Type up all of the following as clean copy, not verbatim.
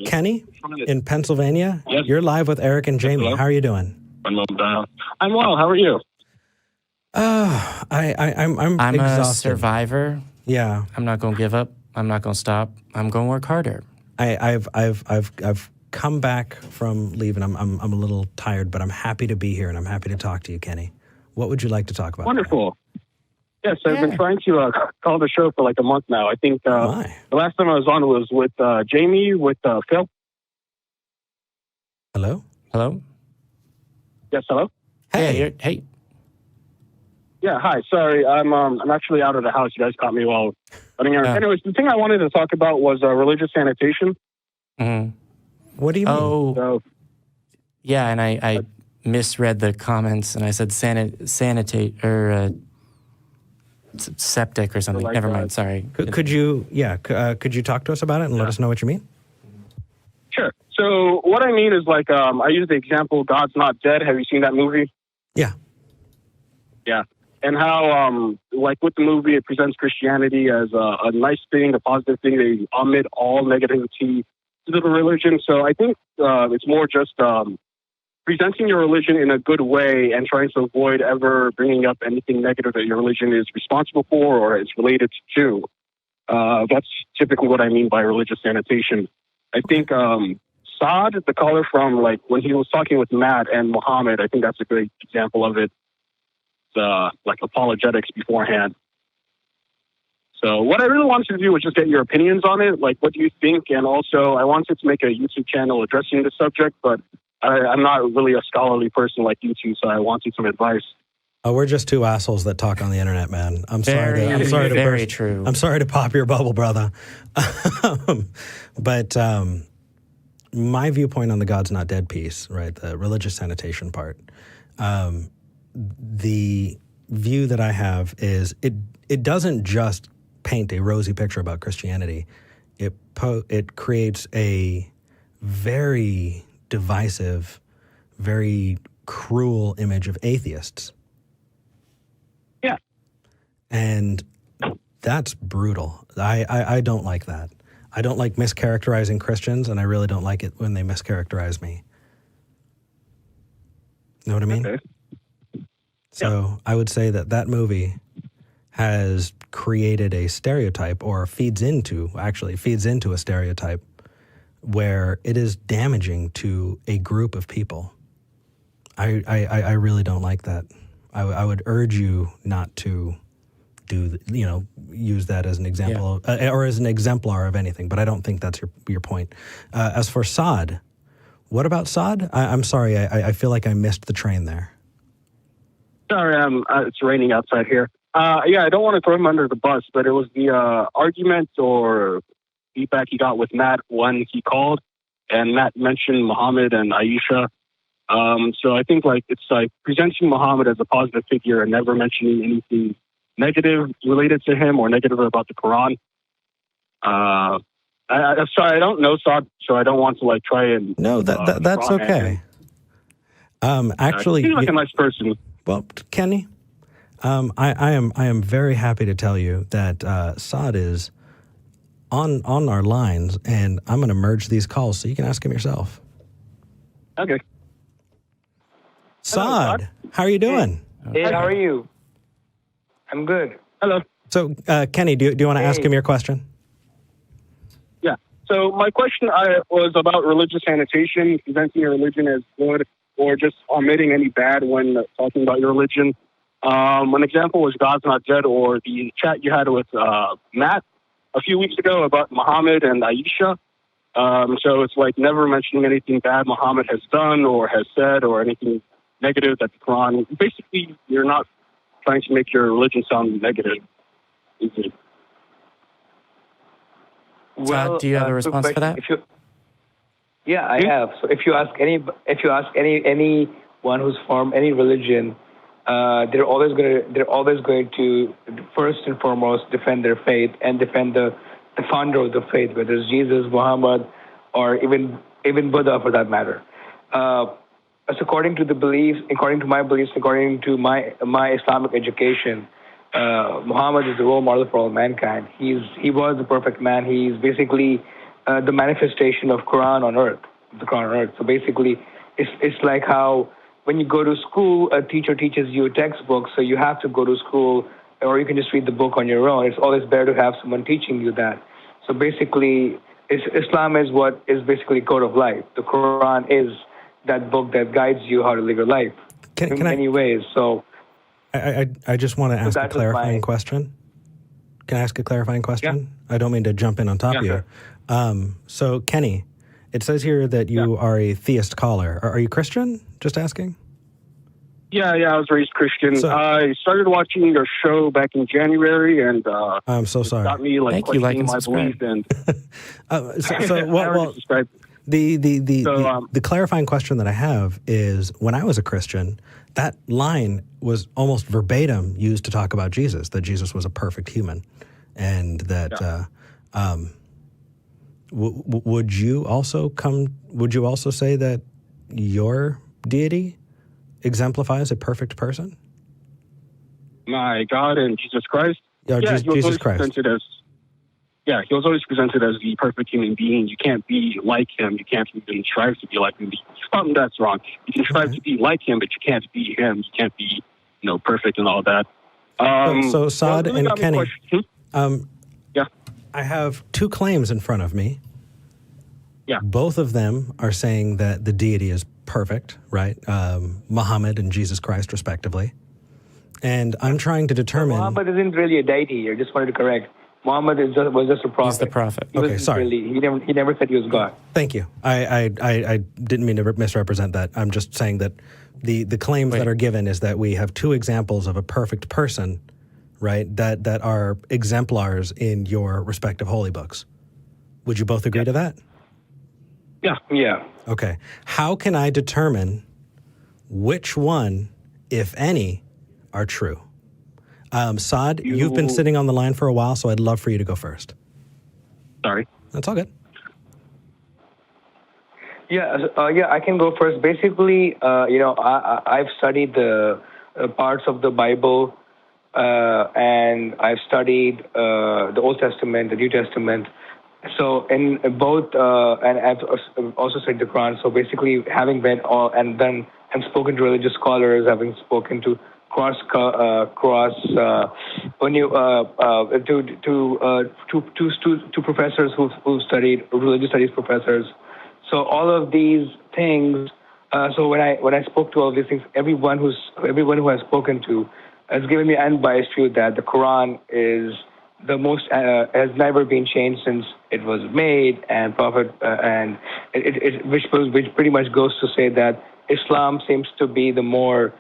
Kenny in Pennsylvania. Yes. You're live with Eric and Jamie. Hello? How are you doing? I'm well. How are you? I'm I'm exhausted. a survivor. Yeah. I'm not going to give up. I'm not going to stop. I'm going to work harder. I've come back from leave, and I'm a little tired, but I'm happy to be here, and I'm happy to talk to you, Kenny. What would you like to talk about? Wonderful. Yes, I've been trying to call the show for like a month now. I think the last time I was on was with Jamie, with Phil. Hello? Hello? Yes, hello? Hey. Hey. Yeah, hi. Sorry, I'm actually out of the house. You guys caught me while running around. Anyways, the thing I wanted to talk about was religious sanitation. Mm-hmm. What do you mean? Oh, yeah, and I misread the comments, and I said sanitate, or septic or something. Like Never mind, sorry. Could you talk to us about it and let us know what you mean? Sure. So what I mean is like, I use the example, God's Not Dead. Have you seen that movie? Yeah. Yeah. And how, like with the movie, it presents Christianity as a nice thing, a positive thing. They omit all negativity to the religion. So I think it's more just presenting your religion in a good way and trying to avoid ever bringing up anything negative that your religion is responsible for or is related to. That's typically what I mean by religious sanitation. I think Saad, the caller from like when he was talking with Matt and Muhammad, I think that's a great example of it. Like apologetics beforehand. So what I really wanted to do was just get your opinions on it. Like, what do you think? And also, I wanted to make a YouTube channel addressing the subject, but I'm not really a scholarly person like you two, so I wanted some advice. Oh, we're just two assholes that talk on the internet, man. I'm sorry to pop your bubble, brother. But my viewpoint on the God's Not Dead piece, right, the religious sanitation part, the view that I have is it doesn't just paint a rosy picture about Christianity. It creates a very divisive, very cruel image of atheists. Yeah. And that's brutal. I don't like that. I don't like mischaracterizing Christians, and I really don't like it when they mischaracterize me. You know what I mean? Okay. So I would say that movie has created a stereotype, or feeds into a stereotype where it is damaging to a group of people. I really don't like that. I would urge you not to use that as an example or as an exemplar of anything, but I don't think that's your point. As for Saad, what about Saad? I'm sorry, I feel like I missed the train there. Sorry, it's raining outside here. I don't want to throw him under the bus, but it was the argument or feedback he got with Matt when he called, and Matt mentioned Muhammad and Aisha. So I think it's like presenting Muhammad as a positive figure and never mentioning anything negative related to him or negative about the Quran. I'm sorry, I don't know Saad, so I don't want to try and... No, that's okay. Actually... He seems like a nice person. Well, Kenny, I am very happy to tell you that Saad is on our lines, and I'm going to merge these calls so you can ask him yourself. Okay. Saad, how are you doing? Hey, how are you? I'm good. Hello. So, Kenny, do you want to ask him your question? Yeah. So my question was about religious sanitation, presenting your religion as good, or just omitting any bad when talking about your religion. One example was God's Not Dead, or the chat you had with Matt a few weeks ago about Muhammad and Aisha. So it's like never mentioning anything bad Muhammad has done or has said or anything negative that the Quran... Basically, you're not trying to make your religion sound negative. Well, do you have a response for that? Yeah, I have. So if you ask anyone who's formed any religion, they're always going to first and foremost defend their faith and defend the founder of the faith, whether it's Jesus, Muhammad, or even Buddha for that matter. According to my beliefs, according to my Islamic education, Muhammad is the role model for all mankind. He was the perfect man. He's basically the manifestation of Quran on earth, the Quran on earth. So basically, it's like how when you go to school, a teacher teaches you a textbook, so you have to go to school, or you can just read the book on your own. It's always better to have someone teaching you that. So basically, Islam is what is basically code of life. The Quran is that book that guides you how to live your life in many ways. So I just want to ask a clarifying question. Can I ask a clarifying question? Yeah. I don't mean to jump in on top of you. So, Kenny, it says here that you are a theist scholar. Are you Christian? Just asking. Yeah, I was raised Christian. So, I started watching your show back in January, and I'm so sorry. it got me questioning my belief. And the clarifying question that I have is, when I was a Christian, that line was almost verbatim used to talk about Jesus, that Jesus was a perfect human, and that would you also say that your deity exemplifies a perfect person? My God and Jesus Christ. Jesus Christ. He was always presented as the perfect human being. You can't be like him. You can't even strive to be like him. Something that's wrong. You can strive to be like him, but you can't be him. You can't be, perfect and all that. So Saad and Kenny, yeah, I have two claims in front of me. Yeah. Both of them are saying that the deity is perfect, right? Muhammad and Jesus Christ, respectively. And I'm trying to determine... Muhammad isn't really a deity. I just wanted to correct. Muhammad was just a prophet. He's the prophet. Okay, sorry. He never said he was God. Thank you. I didn't mean to misrepresent that. I'm just saying that the claims that are given is that we have two examples of a perfect person, right, that are exemplars in your respective holy books. Would you both agree to that? Yeah. Okay. How can I determine which one, if any, are true? Saad, you've been sitting on the line for a while, so I'd love for you to go first. Sorry. That's all good. I can go first. Basically, I've studied the parts of the Bible, and I've studied the Old Testament, the New Testament. So in both, and I've also studied the Quran. So basically, having read all, and then I've spoken to religious scholars, having spoken to two professors who studied religious studies professors. So all of these things. So when I spoke to all these things, everyone who has spoken to has given me unbiased view that the Quran is the most has never been changed since it was made, and which pretty much goes to say that Islam seems to be the more,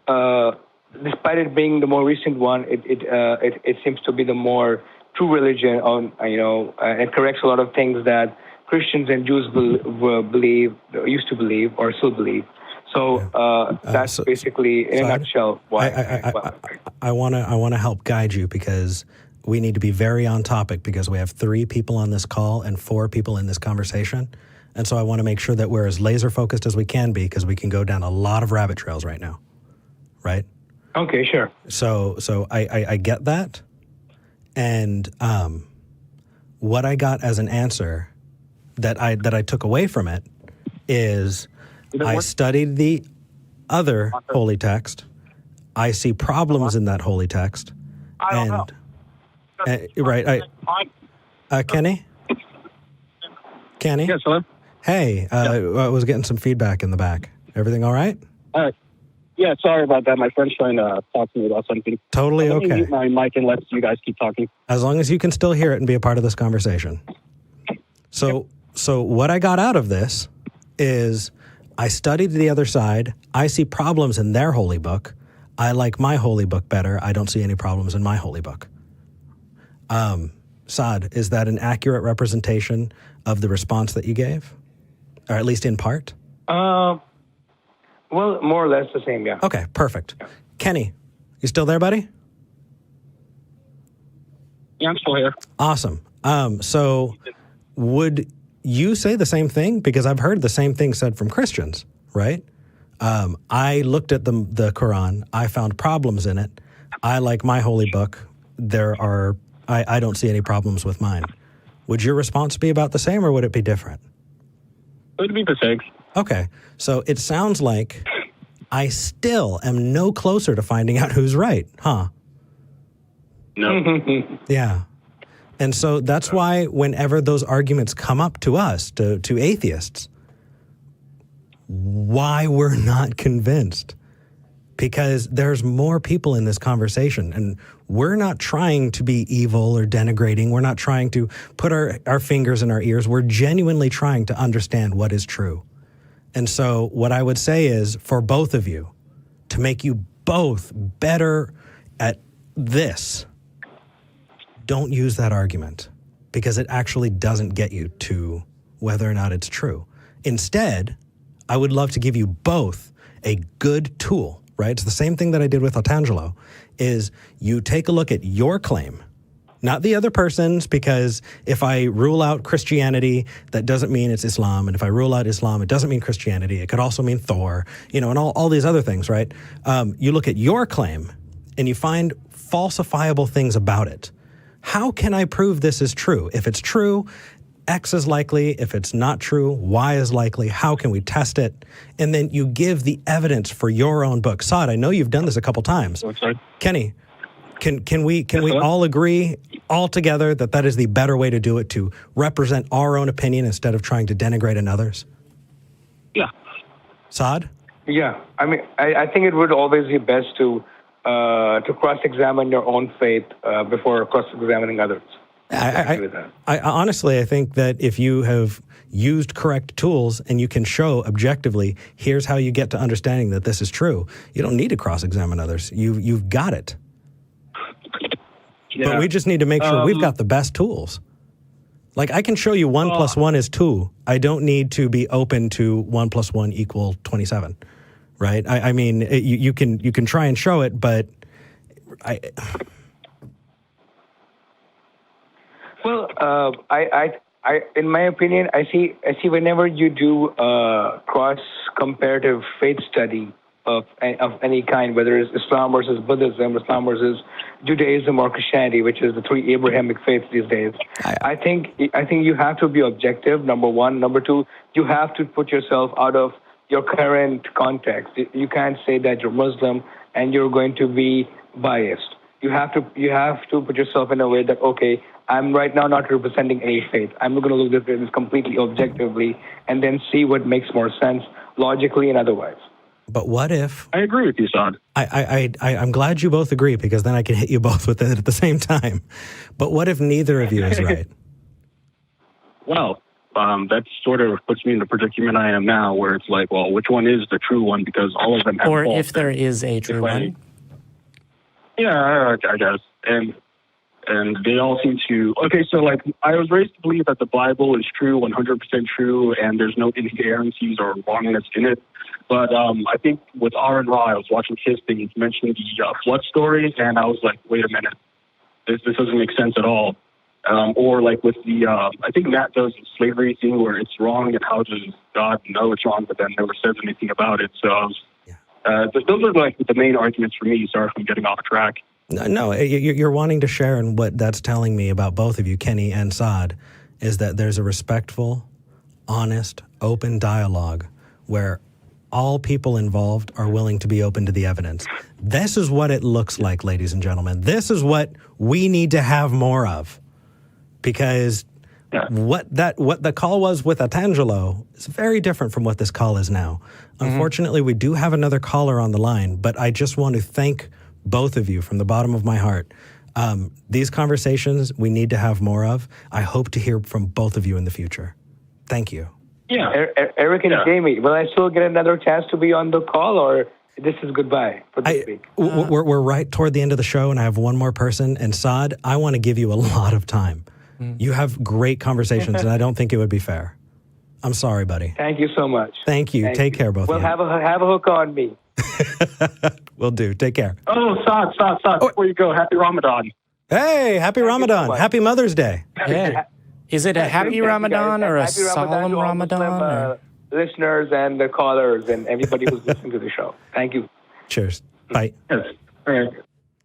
despite it being the more recent one, it seems to be the more true religion on it corrects a lot of things that Christians and Jews used to believe or still believe. So that's basically in a nutshell why I want to help guide you, because we need to be very on topic, because we have 3 people on this call and 4 people in this conversation. And so I want to make sure that we're as laser focused as we can be, because we can go down a lot of rabbit trails right now. Right? Okay, sure. So I get that. And what I got as an answer that I took away from it is I studied the other holy text. I see problems in that holy text. Right. Kenny? Kenny? Yes, hello? Hey, I was getting some feedback in the back. Everything all right? Yeah, sorry about that. My friend's trying to talk to me about something. Totally Let me okay. mute my mic and let you guys keep talking. As long as you can still hear it and be a part of this conversation. So what I got out of this is I studied the other side. I see problems in their holy book. I like my holy book better. I don't see any problems in my holy book. Saad, is that an accurate representation of the response that you gave? Or at least in part? Well, more or less the same, yeah. Okay, perfect. Kenny, you still there, buddy? Yeah, I'm still here. Awesome. So would you say the same thing? Because I've heard the same thing said from Christians, right? I looked at the Quran. I found problems in it. I like my holy book. I don't see any problems with mine. would your response be about the same, or would it be different? It would be the same. Okay, so it sounds like I still am no closer to finding out who's right, huh? No. Yeah. And so that's why whenever those arguments come up to us, to atheists, why we're not convinced. Because there's more people in this conversation, and we're not trying to be evil or denigrating. We're not trying to put our fingers in our ears. We're genuinely trying to understand what is true. And so what I would say is, for both of you, to make you both better at this, don't use that argument, because it actually doesn't get you to whether or not it's true. Instead, I would love to give you both a good tool, right? It's the same thing that I did with Otangelo, is you take a look at your claim, not the other person's, because if I rule out Christianity, that doesn't mean it's Islam. And if I rule out Islam, it doesn't mean Christianity. It could also mean Thor, and all these other things, right? You look at your claim and you find falsifiable things about it. How can I prove this is true? If it's true, X is likely. If it's not true, Y is likely. How can we test it? And then you give the evidence for your own book. Saad, I know you've done this a couple times. Okay. Kenny, can we all agree all together that is the better way to do it, to represent our own opinion instead of trying to denigrate another's? Yeah. Saad? Yeah, I mean, I think it would always be best to cross-examine your own faith before cross-examining others. I honestly, I think that if you have used correct tools and you can show objectively, here's how you get to understanding that this is true, you don't need to cross-examine others. You've got it. Yeah. But we just need to make sure we've got the best tools. Like, I can show you 1 + 1 is 2. I don't need to be open to 1 + 1 = 27, right? I mean, you can try and show it, but Well, I in my opinion, I see whenever you do a cross-comparative faith study of any kind, whether it's Islam versus Buddhism, Islam versus Judaism or Christianity, which is the 3 Abrahamic faiths these days. I think you have to be objective, number one. Number two, you have to put yourself out of your current context. You can't say that you're Muslim and you're going to be biased. You have to put yourself in a way that, okay, I'm right now not representing any faith. I'm going to look at this completely objectively and then see what makes more sense logically and otherwise. But what if... I agree with you, Saad. I'm glad you both agree, because then I can hit you both with it at the same time. But what if neither of you is right? Well, that sort of puts me in the predicament I am now, where it's like, well, which one is the true one? Because all of them have Or faults. if there is a true one. Yeah, I guess. And they all seem to... Okay, so, like, I was raised to believe that the Bible is true, 100% true, and there's no incoherencies or wrongness in it. But I think with R&R, I was watching his thing. He mentioned the flood story, and I was like, wait a minute. This doesn't make sense at all. Or, like, with the... I think Matt does the slavery thing where it's wrong, and how does God know it's wrong, but then never says anything about it. So I was... those are, like, the main arguments for me. Sorry if I'm getting off track. No, you're wanting to share, and what that's telling me about both of you, Kenny and Saad, is that there's a respectful, honest, open dialogue where all people involved are willing to be open to the evidence. This is what it looks like, ladies and gentlemen. This is what we need to have more of, because what the call was with Otangelo is very different from what this call is now. Unfortunately, we do have another caller on the line, but I just want to thank both of you from the bottom of my heart. These conversations we need to have more of. I hope to hear from both of you in the future. Thank you. Yeah. Eric and Jamie, will I still get another chance to be on the call, or this is goodbye for this week? We're right toward the end of the show, and I have one more person. And Saad, I want to give you a lot of time. You have great conversations, and I don't think it would be fair. I'm sorry, buddy. Thank you so much. Thank you. Take care, both of you. Well, have a hook on me. Will do. Take care. Oh, Saad, before you go, happy Ramadan. Hey, happy Ramadan. Happy Mother's Day. Yeah. Is it a happy Ramadan or a solemn Ramadan? Muslim, listeners and the callers and everybody who's listening to the show. Thank you. Cheers. Bye. Yes. All right.